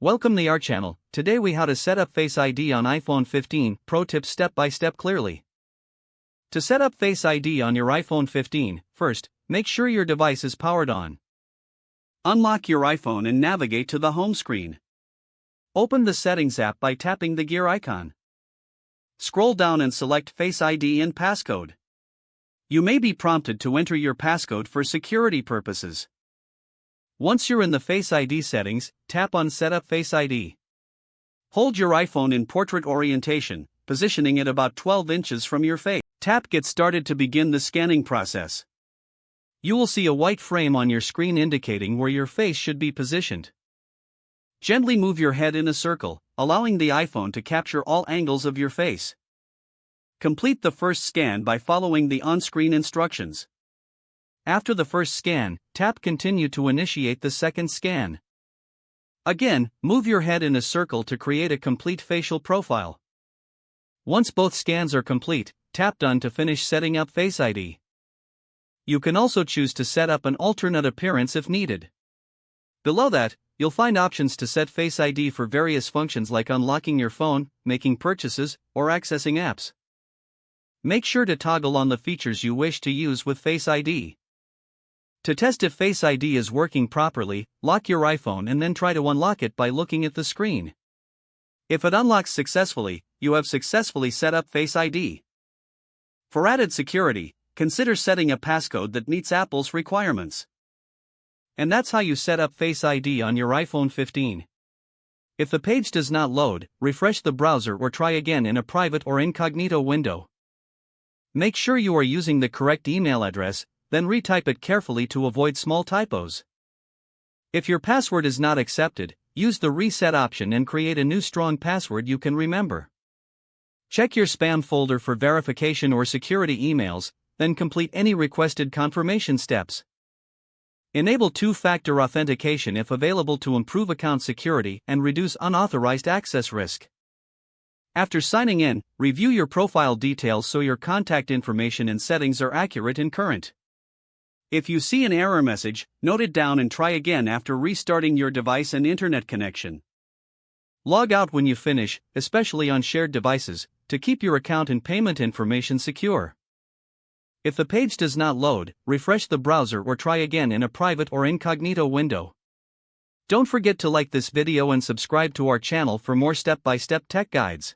Welcome to our channel. Today we how to set up Face ID on iPhone 15, pro tips step by step clearly. To set up Face ID on your iPhone 15, first, make sure your device is powered on. Unlock your iPhone and navigate to the home screen. Open the Settings app by tapping the gear icon. Scroll down and select Face ID and passcode. You may be prompted to enter your passcode for security purposes. Once you're in the Face ID settings, tap on Set up Face ID. Hold your iPhone in portrait orientation, positioning it about 12 inches from your face. Tap Get Started to begin the scanning process. You will see a white frame on your screen indicating where your face should be positioned. Gently move your head in a circle, allowing the iPhone to capture all angles of your face. Complete the first scan by following the on-screen instructions. After the first scan, tap Continue to initiate the second scan. Again, move your head in a circle to create a complete facial profile. Once both scans are complete, tap Done to finish setting up Face ID. You can also choose to set up an alternate appearance if needed. Below that, you'll find options to set Face ID for various functions like unlocking your phone, making purchases, or accessing apps. Make sure to toggle on the features you wish to use with Face ID. To test if Face ID is working properly, lock your iPhone and then try to unlock it by looking at the screen. If it unlocks successfully, you have successfully set up Face ID. For added security, consider setting a passcode that meets Apple's requirements. And that's how you set up Face ID on your iPhone 15. If the page does not load, refresh the browser or try again in a private or incognito window. Make sure you are using the correct email address, then retype it carefully to avoid small typos. If your password is not accepted, use the reset option and create a new strong password you can remember. Check your spam folder for verification or security emails, then complete any requested confirmation steps. Enable two-factor authentication if available to improve account security and reduce unauthorized access risk. After signing in, review your profile details so your contact information and settings are accurate and current. If you see an error message, note it down and try again after restarting your device and internet connection. Log out when you finish, especially on shared devices, to keep your account and payment information secure. If the page does not load, refresh the browser or try again in a private or incognito window. Don't forget to like this video and subscribe to our channel for more step-by-step tech guides.